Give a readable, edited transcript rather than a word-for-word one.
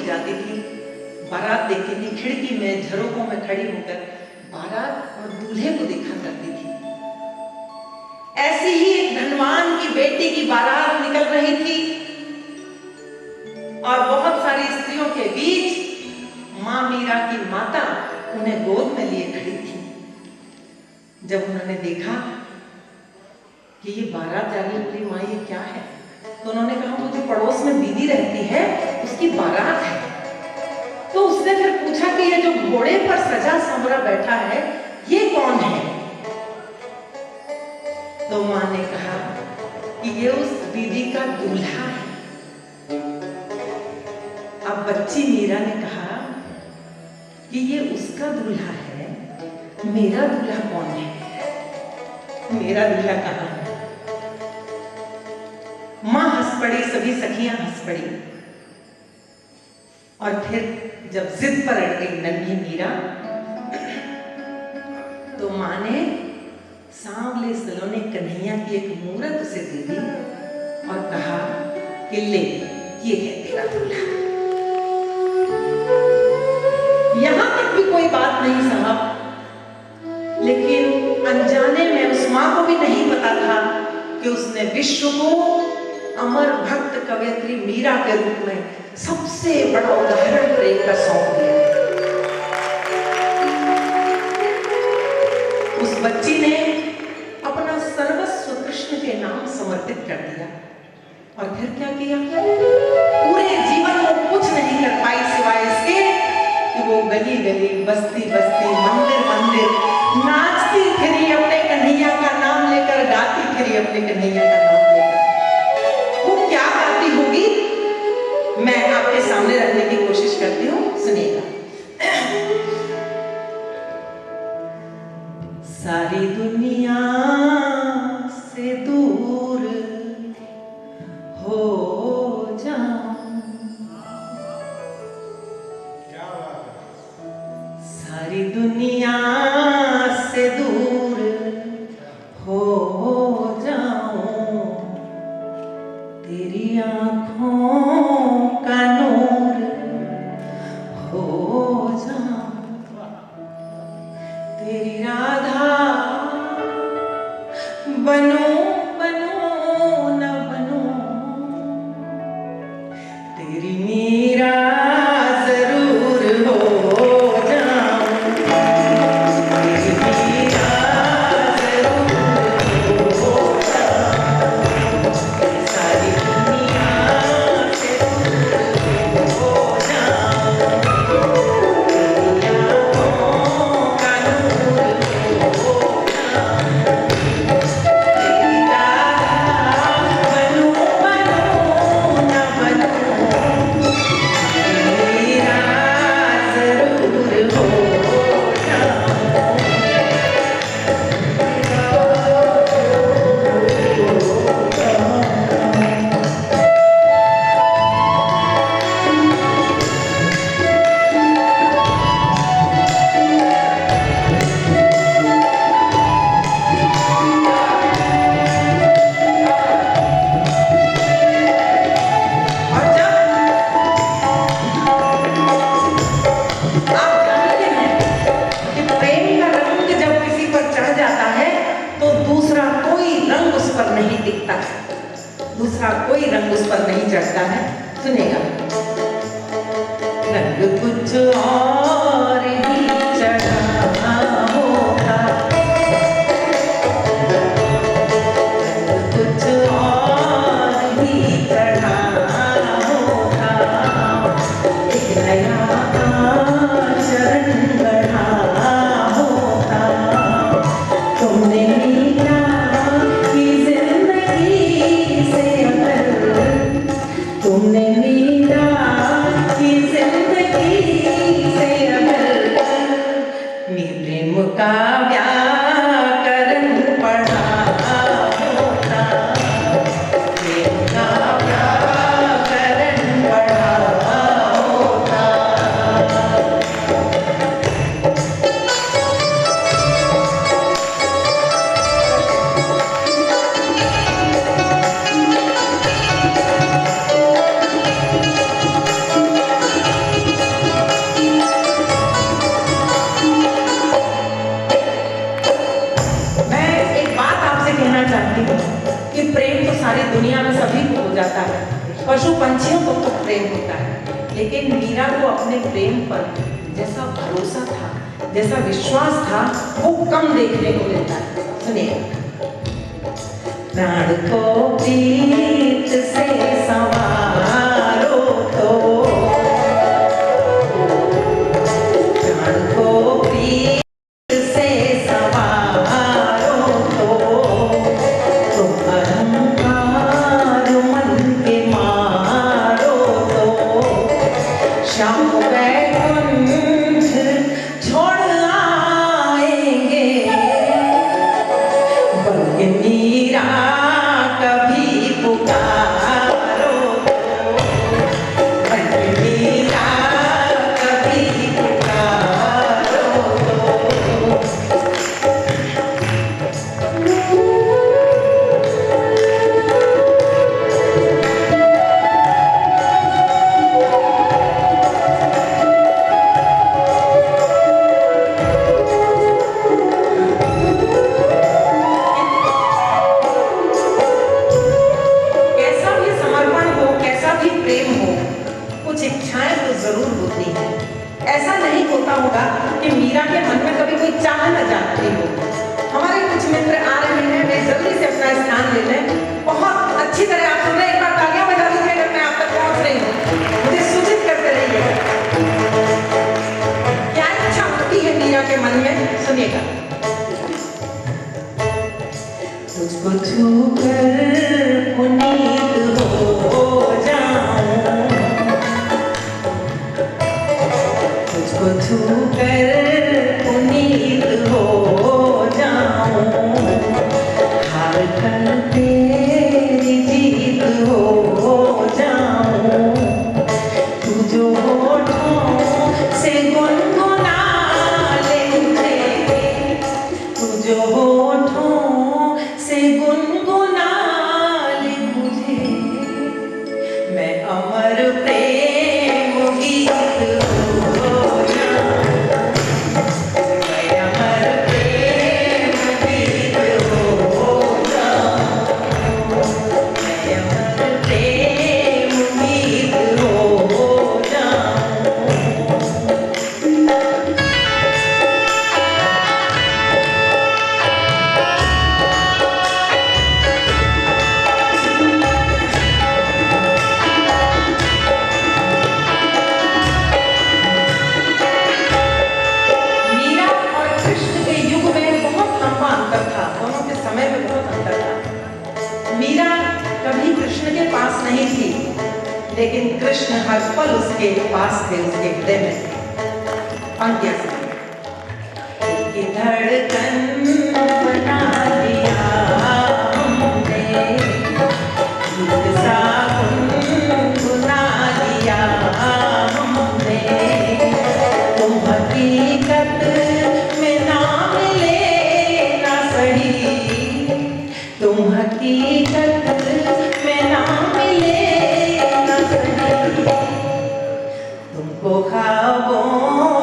जाती थी, बारात देखती थी, खिड़की में झरोकों में खड़ी होकर बारात और दूल्हे को देखा करती थी। ऐसी ही एक धनवान की बेटी की बारात निकल रही थी और बहुत सारी स्त्रियों के बीच मां मीरा की माता उन्हें गोद में लिए खड़ी थी। जब उन्होंने देखा कि ये बारात जा रही है, माँ ये क्या है, तो उन्होंने कहा वो जो पड़ोस में दीदी रहती है उसकी बारात है। तो उसने फिर पूछा कि ये जो घोड़े पर सजा संवरा बैठा है ये कौन है? तो माँ ने कहा कि ये उस दीदी का दूल्हा है। अब बच्ची मीरा ने कहा कि ये उसका दूल्हा है, मेरा दूल्हा कौन है? मेरा दूल्हा कहाँ है? मां हंस पड़ी, सभी सखियां हंस पड़ी। और फिर जब जिद पर अड़ गई नन्ही मीरा, तो मां ने सांवले सलोने कन्हैया की एक मूरत उसे दे दी और कहा कि ले, ये है तेरा दूल्हा। यहां तक भी कोई बात नहीं साहब, लेकिन अनजाने में उस मां को भी नहीं पता था कि उसने विश्व को अमर भक्त कवयित्री मीरा के रूप में सबसे बड़ा उदाहरण प्रेम का सौंप दिया। उस बच्ची ने अपना सर्वस्व कृष्ण के नाम समर्पित कर दिया और फिर क्या किया? पूरे जीवन वो कुछ नहीं कर पाई सिवाय इसके कि वो गली गली, बस्ती बस्ती, मंदिर मंदिर नाचती फिरी अपने कन्हैया का नाम लेकर, गाती फिरी अपने कन्हैया का नाम लेकर। वो क्या गाती होगी मैं आपके सामने रखने की कोशिश करती हूँ, सुनिएगा। सारी दुनिया से दूर हो जाऊं, सारी दुनिया से दूर हो जाऊं, तेरी आंखों का नूर हो जाऊं, तेरी राधा बनूं बनूं न बनूं, तेरी मीरा जरूर हो जाऊं, तेरी मीरा जरूर हो जाऊं, सारी दुनिया से दूर हो जाऊं, तेरी आंखों का नूर हो जाऊं, तेरी राधा बनूं बनूं न बनूं, मीरा जरूर हो जाऊं। और जब आप जानते हैं कि प्रेम का रंग जब किसी पर चढ़ जाता है तो दूसरा कोई रंग उस पर नहीं टिकता है, दूसरा कोई रंग उस पर नहीं चढ़ता है। सुनेगा, रंग कुछ और ही चढ़ा होगा, रंग कुछ और ही चढ़ा होगा, एक नया आचरण बढ़ा होगा, तुमने मीरा की जिंदगी से अगर, तुमने मीरा की जिंदगी से अगर प्रेम का व्याकरण पढ़ा होता, प्रेम का व्याकरण पढ़ा होता। दुनिया में सभी को हो जाता है, पशु पंछियों को तो प्रेम होता है, लेकिन मीरा को अपने प्रेम पर जैसा भरोसा था, जैसा विश्वास था, वो कम देखने को मिलता है। सुनिए, प्राण को प्रीत से संवारो तो, प्राण को प्रीत से संवारो तो, तुम अहंकार मन के मारो तो, श्याम वैकुंठ छोड़ आएंगे, बल्कि मीरा कभी पुकारो तो, बल्कि मीरा कभी पुकारो तो। कैसा भी समर्पण हो, कैसा भी प्रेम हो, कुछ इच्छाएं तो जरूर होती हैं। ऐसा नहीं होता होगा कि मीरा के मन में कभी कोई चाह न जाती हो। हमारे कुछ मित्र आ रहे हैं, वे जल्दी से अपना स्थान ले लें। बहुत अच्छी तरह आप सुन रहे हैं, एक बार तालियां बजा दीजिए अगर मैं आप तक पहुंच रही हूँ। मुझे सूचित करते रहिए क्या इच्छा होती है मीरा के मन में। सुनिएगा, तुझको छूकर पुनीत हो जाऊं, तुझको छूकर पुनीत हो जाऊं, हार कर तेरी जीत हो जाऊं, तू जो होठों से गुनगुना ले मुझे, तू जो होठों से गुनगुना ले मुझे, मैं अमर प्रेम गीत हो जाऊं, मैं अमर प्रेम गीत हो जाऊं, मैं अमर प्रेम गीत हो जाऊं। मीरा और कृष्ण के युग में बहुत लंबा अंतर था, दोनों के समय में बहुत अंतर था। मीरा कभी कृष्ण के पास नहीं थी, लेकिन कृष्ण हर पल उसके पास थे, उसके हृदय में थे। पंक्तियां सुनिए, कि धड़कन बना दिया हमने, गीत सा गुनगुना दिया हमने, तुम हकीकत में ना मिले ना सही, तुम हकीकत में ना मिले ना सही, तुमको ख्वाबों